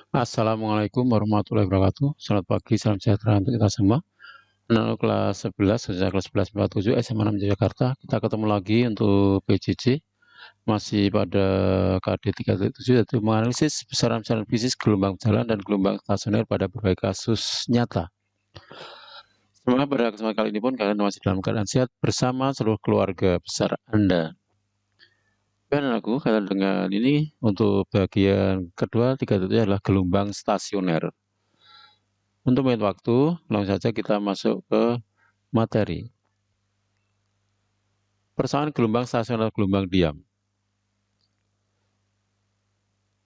Assalamualaikum warahmatullahi wabarakatuh. Selamat pagi, salam sejahtera untuk kita semua. Anak kelas 11, khususnya kelas 11 47 SMA 6 Jakarta. Kita ketemu lagi untuk PJJ. Masih pada KD 3.7 yaitu menganalisis besaran-besaran fisik gelombang jalan dan gelombang stasioner pada berbagai kasus nyata. Semoga pada kesempatan kali ini pun kalian masih dalam keadaan sehat bersama seluruh keluarga besar Anda. Dan aku kalian dengan ini untuk bagian kedua 3.7 adalah gelombang stasioner. Untuk menit waktu, langsung saja kita masuk ke materi. Persamaan gelombang stasioner gelombang diam.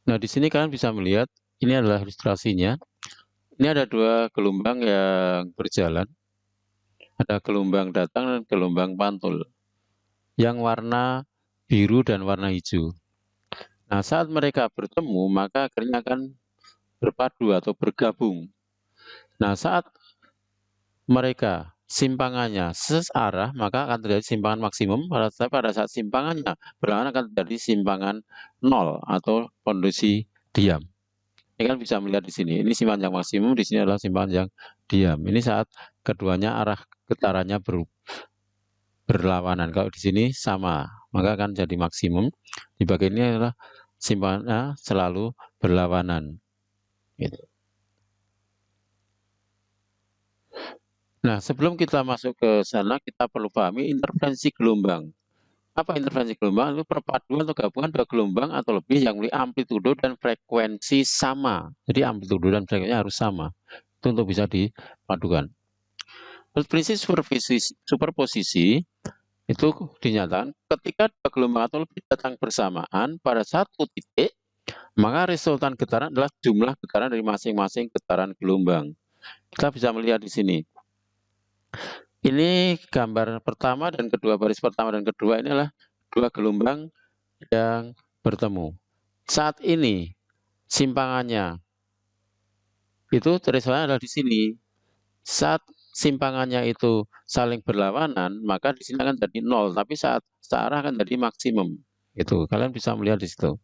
Nah, di sini kalian bisa melihat, ini adalah ilustrasinya. Ini ada dua gelombang yang berjalan. Ada gelombang datang dan gelombang pantul. Yang warna biru dan warna hijau. Nah, saat mereka bertemu, maka akhirnya akan berpadu atau bergabung. Nah, saat mereka simpangannya searah, maka akan terjadi simpangan maksimum. Pada saat simpangannya berlawanan akan terjadi simpangan nol atau kondisi diam. Ini kan bisa melihat di sini. Ini simpangan yang maksimum, di sini adalah simpangan yang diam. Ini saat keduanya arah getarannya berlawanan. Kalau di sini sama, maka akan jadi maksimum. Di bagian ini adalah simpangannya selalu berlawanan. Gitu. Nah, sebelum kita masuk ke sana, kita perlu pahami interferensi gelombang. Apa interferensi gelombang? Itu perpaduan atau gabungan dua gelombang atau lebih yang memiliki amplitudo dan frekuensi sama. Jadi amplitudo dan frekuensinya harus sama. Itu untuk bisa dipadukan. Prinsip superposisi itu dinyatakan ketika dua gelombang atau lebih datang bersamaan pada satu titik, maka resultan getaran adalah jumlah getaran dari masing-masing getaran gelombang. Kita bisa melihat di sini. Ini gambar pertama dan kedua, baris pertama dan kedua ini adalah dua gelombang yang bertemu. Saat ini simpangannya itu resultanya adalah di sini. Saat simpangannya itu saling berlawanan, maka di sini akan jadi nol, tapi saat searah akan jadi maksimum. Itu kalian bisa melihat di situ.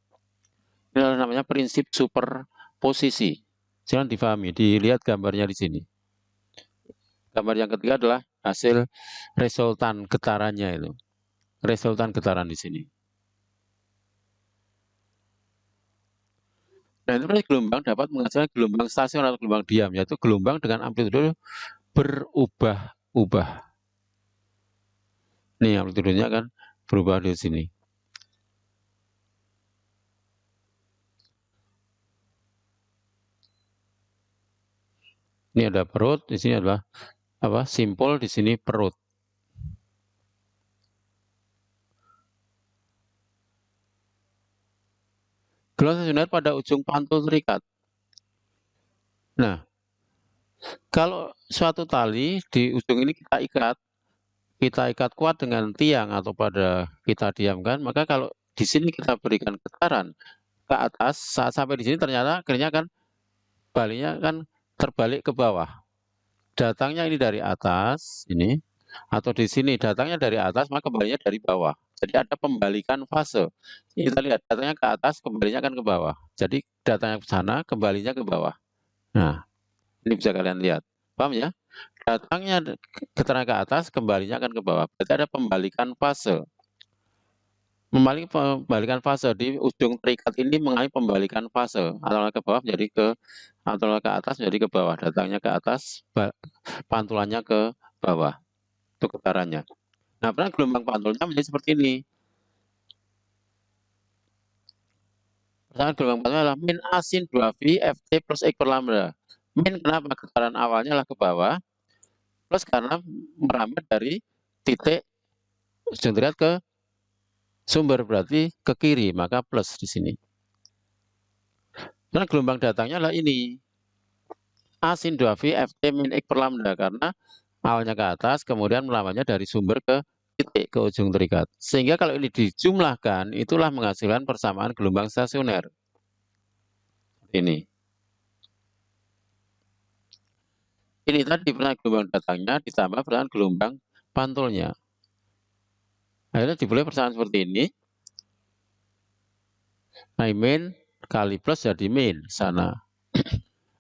Ini adalah namanya prinsip superposisi. Jangan difahami, dilihat gambarnya di sini. Gambar yang ketiga adalah hasil resultan getarannya itu. Resultan getaran di sini. Nah, interferensi gelombang dapat menghasilkan gelombang stasioner atau gelombang diam, yaitu gelombang dengan amplitudo berubah-ubah. Nih, amplitudonya kan berubah di sini. Ini ada perut, di sini adalah apa? Simpul, di sini perut. Gelombang stasioner pada ujung pantul terikat. Nah, kalau suatu tali di ujung ini kita ikat kuat dengan tiang atau pada kita diamkan, maka kalau di sini kita berikan getaran ke atas, saat sampai di sini ternyata akhirnya kan baliknya kan terbalik ke bawah. Datangnya ini dari atas, ini, atau di sini datangnya dari atas, maka kembalinya dari bawah. Jadi ada pembalikan fase. Ini kita lihat, datangnya ke atas, kembalinya kan ke bawah. Jadi datangnya ke sana, kembalinya ke bawah. Nah, ini bisa kalian lihat. Paham ya? Datangnya getaran ke atas, kembalinya akan ke bawah. Berarti ada pembalikan fase. Pembalikan fase di ujung terikat ini mengalami pembalikan fase. Antara ke bawah menjadi ke, antara ke atas menjadi ke bawah. Datangnya ke atas, pantulannya ke bawah. Itu getarannya. Nah, pernah gelombang pantulnya menjadi seperti ini. Misalkan gelombang pantulnya adalah min A sin 2V FT plus X per lambda. Min kenapa getaran awalnya adalah ke bawah, plus karena merambat dari titik ujung terikat ke sumber, berarti ke kiri, maka plus di sini. Karena gelombang datangnya adalah ini. A sin 2V FT min X per lambda, karena awalnya ke atas, kemudian melambatnya dari sumber ke titik, ke ujung terikat. Sehingga kalau ini dijumlahkan, itulah menghasilkan persamaan gelombang stasioner. Ini. Ini tadi pernah gelombang datangnya ditambah dengan gelombang pantulnya. Akhirnya dibuat persamaan seperti ini. Nah, min kali plus jadi min sana.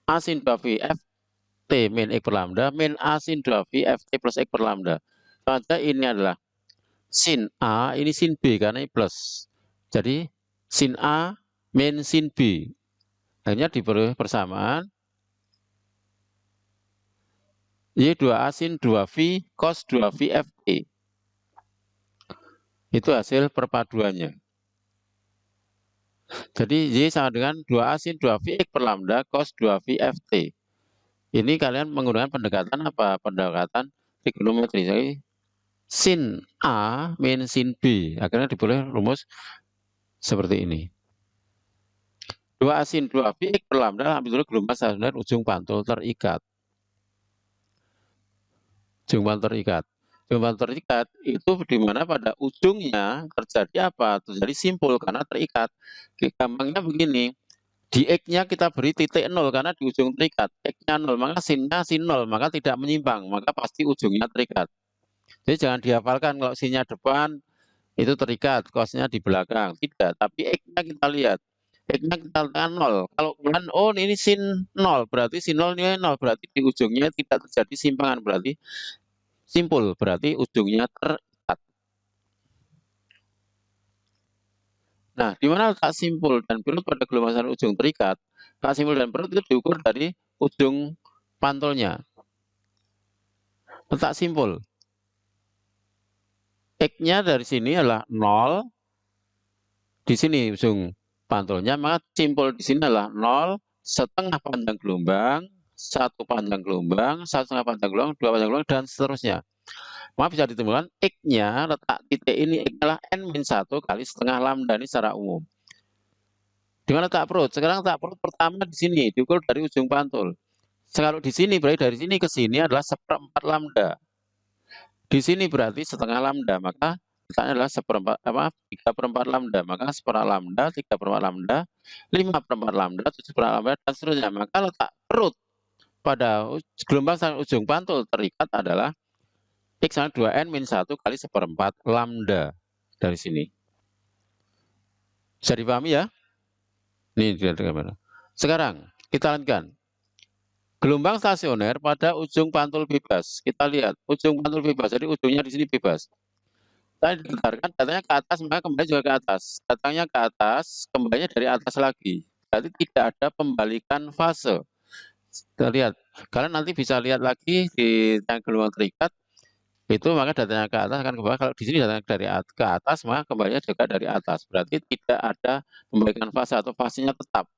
A sin 2V Ft min X per lambda min A sin 2V Ft plus X per lambda. Maka ini adalah sin A, ini sin B karena ini plus. Jadi sin A min sin B. Akhirnya diberi persamaan Y 2A sin 2V cos 2V Ft. Itu hasil perpaduannya. Jadi Y sama dengan 2A sin 2V X per lambda cos 2V Ft. Ini kalian menggunakan pendekatan apa? Pendekatan trigonometri. Jadi sin A min sin B. Akhirnya diboleh rumus seperti ini. 2A sin 2V X per lambda ambil dulu gelombang stasioner ujung pantul terikat. Ujung pantul terikat. Ujung pantul terikat itu di mana pada ujungnya terjadi apa? Terjadi simpul karena terikat. Gampangnya begini. Di X-nya kita beri titik 0 karena di ujung terikat. X-nya 0, maka sinnya sin 0, maka tidak menyimpang, maka pasti ujungnya terikat. Jadi jangan dihafalkan kalau sinnya depan itu terikat, cos-nya di belakang. Tidak, tapi X-nya kita lihat. X-nya kita letakkan 0. Kalau kemudian, oh ini sin 0, berarti sin 0 ini 0, berarti di ujungnya tidak terjadi simpangan, berarti simpul, berarti ujungnya terikat. Nah, di mana letak simpul dan perut pada gelombang stasioner ujung terikat? Letak simpul dan perut itu diukur dari ujung pantulnya. Letak simpul. X-nya dari sini adalah 0. Di sini ujung pantulnya, maka simpul di sini adalah 0, setengah panjang gelombang, 1 panjang gelombang, 1,5 panjang gelombang, 2 panjang gelombang, dan seterusnya. Maka bisa ditemukan X-nya, letak titik ini X adalah N-1 kali setengah lambda, ini secara umum. Di mana letak perut? Sekarang letak perut pertama di sini, diukur dari ujung pantul. Kalau di sini, berarti dari sini ke sini adalah 1/4 lambda. Di sini berarti setengah lambda, maka letaknya adalah 3/4 lambda, maka 1/4 lambda, 3/4 lambda, 5/4 lambda, 7/4 lambda, dan seterusnya. Maka letak perut pada gelombang stasioner ujung pantul terikat adalah X sama 2N-1 kali 1/4 lambda dari sini. Bisa dipahami ya? Ini dilihat gambar. Sekarang kita lanjutkan. Gelombang stasioner pada ujung pantul bebas. Kita lihat ujung pantul bebas. Jadi ujungnya di sini bebas. Saya digetarkan, datanya ke atas, maka kembali juga ke atas. Datangnya ke atas, kembalinya dari atas lagi. Berarti tidak ada pembalikan fase. Kita lihat. Kalian nanti bisa lihat lagi di gelombang terikat. Itu maka datanya ke atas akan ke bawah. Kalau di sini datanya dari ke atas, maka kembalinya juga dari atas. Berarti tidak ada pembalikan fase atau fasenya tetap.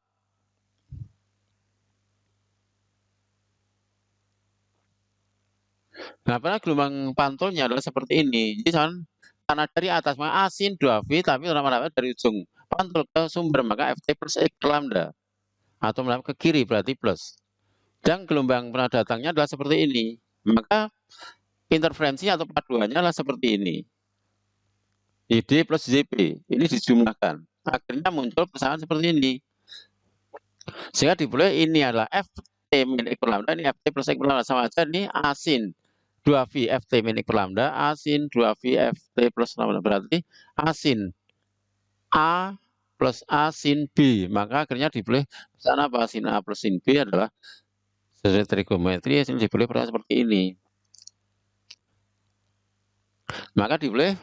Nah, pada gelombang pantulnya adalah seperti ini. Jadi karena dari atas maka A sin 2V, tapi lama-lama dari ujung pantul ke sumber maka Ft plus X per lambda. Atau melambung ke kiri berarti plus. Dan gelombang pernah datangnya adalah seperti ini. Maka interferensi atau paduannya adalah seperti ini. YD plus YP. Ini dijumlahkan. Akhirnya muncul persamaan seperti ini. Sehingga diboleh ini adalah Ft min X per lambda, ini Ft plus X per lambda, sama aja ini A sin 2V Ft min X per lambda, A sin 2V Ft plus lambda, berarti A sin A plus A sin B. Maka akhirnya diboleh sana apa? Sin A plus sin B adalah sesuai trigonometri, hasil diboleh seperti ini. Maka diboleh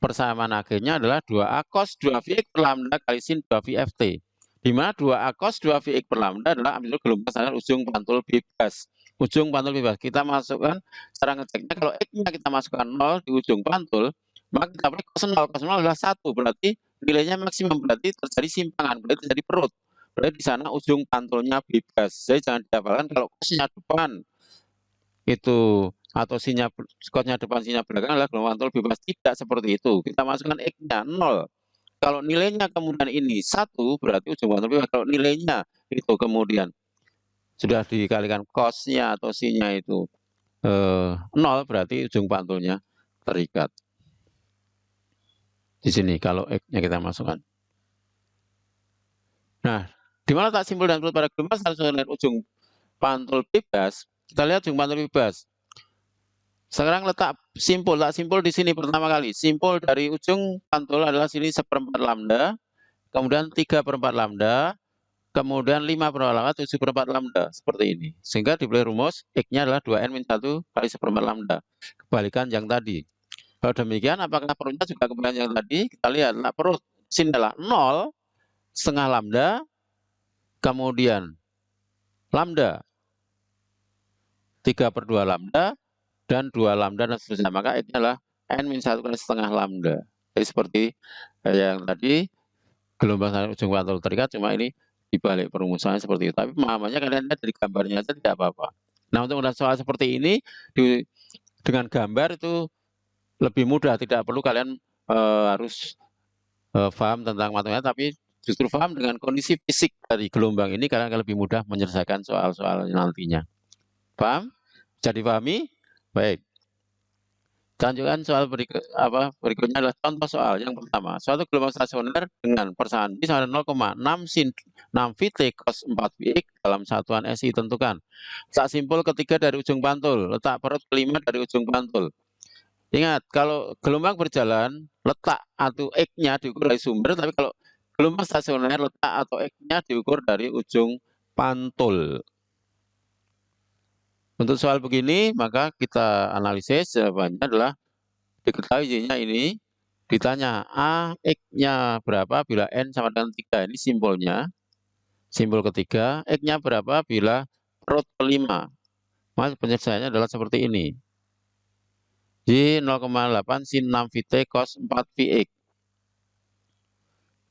persamaan akhirnya adalah 2A cos 2V X per lambda kali sin 2V Ft. Di mana 2A cos 2V X per lambda adalah ambil gelombang stasioner ujung pantul bebas. Ujung pantul bebas. Kita masukkan, cara ngeceknya kalau X-nya kita masukkan 0 di ujung pantul, maka kita boleh cos 0. Cos 0 adalah 1, berarti nilainya maksimum, berarti terjadi simpangan, berarti terjadi perut. Berarti di sana ujung pantulnya bebas. Jadi jangan dihafalkan kalau cosnya depan itu atau cosnya depan, sinnya belakang adalah gelombang pantul bebas. Tidak seperti itu. Kita masukkan X-nya 0. Kalau nilainya kemudian ini 1, berarti ujung pantul bebas. Kalau nilainya itu kemudian sudah dikalikan cosnya atau sinnya itu 0, berarti ujung pantulnya terikat. Di sini kalau X-nya kita masukkan. Nah, di mana letak simpul dan perut pada gelombang stasioner ujung pantul bebas? Kita lihat ujung pantul bebas. Sekarang letak simpul di sini pertama kali. Simpul dari ujung pantul adalah sini 1/4 lambda, kemudian 3/4 lambda, kemudian 5/8 7/4 lambda, seperti ini. Sehingga diberi rumus X-nya adalah 2N-1 kali 1/4 lambda. Kebalikan yang tadi. Kalau demikian, apakah perutnya juga kebalikan yang tadi? Kita lihat, nah, perut sin adalah 0, setengah lambda, kemudian lambda 3/2 lambda, dan 2 lambda, dan seterusnya. Maka X-nya adalah N-1 kali setengah lambda. Jadi seperti yang tadi, gelombang saluran ujung pantul terikat, cuma ini dibalik perumusannya seperti itu. Tapi pemahamannya kalian lihat dari gambarnya saja tidak apa-apa. Nah, untuk melihat soal seperti ini, dengan gambar itu lebih mudah, tidak perlu kalian harus paham tentang matematika, tapi justru paham dengan kondisi fisik dari gelombang ini, kalian akan lebih mudah menyelesaikan soal-soal nantinya. Paham? Bisa dipahami? Baik. Lanjutkan soal berikutnya adalah contoh soal yang pertama. Suatu gelombang stasioner dengan persamaan B sama 0,6 sin 6 Vt cos 4 Vx dalam satuan SI tentukan. Letak simpul ketiga dari ujung pantul, letak perut kelima dari ujung pantul. Ingat, kalau gelombang berjalan, letak atau X-nya diukur dari sumber, tapi kalau gelombang stasioner, letak atau X-nya diukur dari ujung pantul. Untuk soal begini, maka kita analisis, jawabannya adalah diketahui Y-nya ini, ditanya A, X-nya berapa bila N sama dengan 3. Ini simbolnya, simbol ketiga. X-nya berapa bila perut kelima. Maka penyelesaiannya adalah seperti ini. Y 0,8 sin 6 Vt cos 4 Vx.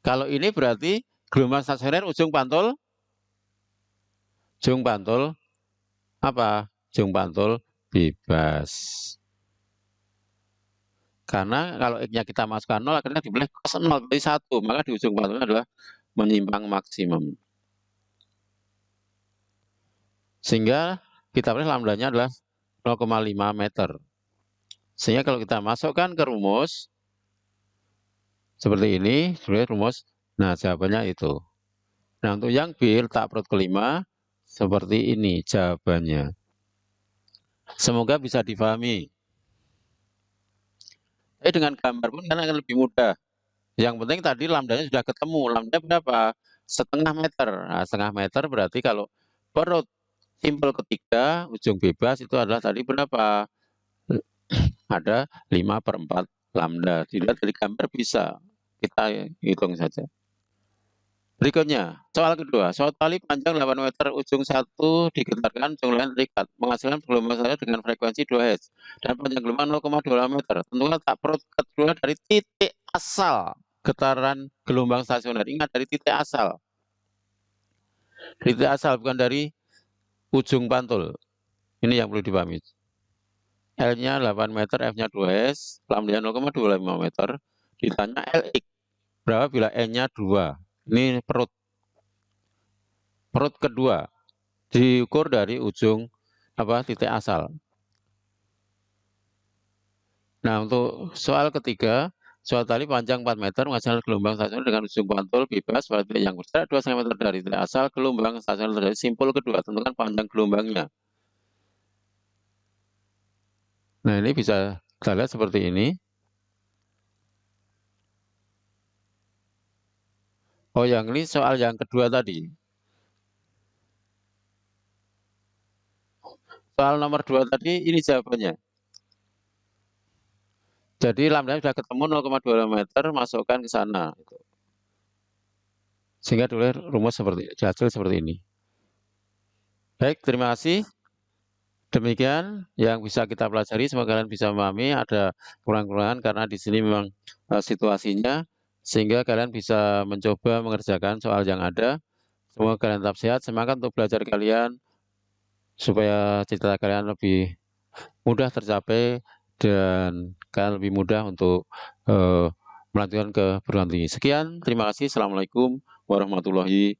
Kalau ini berarti gelombang stasioner ujung pantul apa? Ujung pantul bebas. Karena kalau X-nya kita masukkan 0, akhirnya dipilih cos 0 berarti 1. Maka di ujung pantulnya adalah menyimpang maksimum. Sehingga kita pilih lambdanya adalah 0,5 meter. Sehingga kalau kita masukkan ke rumus, seperti ini, rumus, nah jawabannya itu. Nah, untuk yang B, letak perut kelima, seperti ini jawabannya. Semoga bisa difahami. Dengan gambar pun kan akan lebih mudah. Yang penting tadi lambdanya sudah ketemu. Lambda berapa? Setengah meter. Nah, setengah meter berarti kalau perut simpul ketiga, ujung bebas itu adalah tadi berapa? Ada 5/4 lambda. Dilihat dari gambar bisa. Kita hitung saja. Berikutnya, soal kedua. Suatu tali panjang 8 meter, ujung satu digetarkan, ujung lain terikat, menghasilkan gelombang saluran dengan frekuensi 2 Hz dan panjang gelombang 0,2 meter. Tentukan letak perut kedua dari titik asal getaran gelombang stasioner. Ingat, dari titik asal. Titik asal, bukan dari ujung pantul. Ini yang perlu dipahami. L-nya 8 meter, F-nya 2 Hz, lambda 0,25 meter. Ditanya Lx, berapa bila N-nya 2. Ini perut kedua diukur dari ujung titik asal. Nah, untuk soal ketiga, suatu tali panjang 4 meter menghasilkan gelombang stasioner dengan ujung pantul bebas pada titik yang berjarak 2 cm dari titik asal gelombang stasioner dari simpul kedua. Tentukan panjang gelombangnya. Nah, ini bisa kita lihat seperti ini. Oh, yang ini soal yang kedua tadi. Soal nomor 2 tadi, ini jawabannya. Jadi lambda sudah ketemu 0,2 meter, masukkan ke sana. Sehingga dulu rumus hasil seperti ini. Baik, terima kasih. Demikian yang bisa kita pelajari. Semoga kalian bisa memahami. Ada kurang-kurangan karena di sini memang situasinya, sehingga kalian bisa mencoba mengerjakan soal yang ada. Semoga kalian tetap sehat. Semangat untuk belajar kalian supaya cita-cita kalian lebih mudah tercapai dan kalian lebih mudah untuk melanjutkan ke perguruan tinggi. Sekian, terima kasih. Assalamualaikum warahmatullahi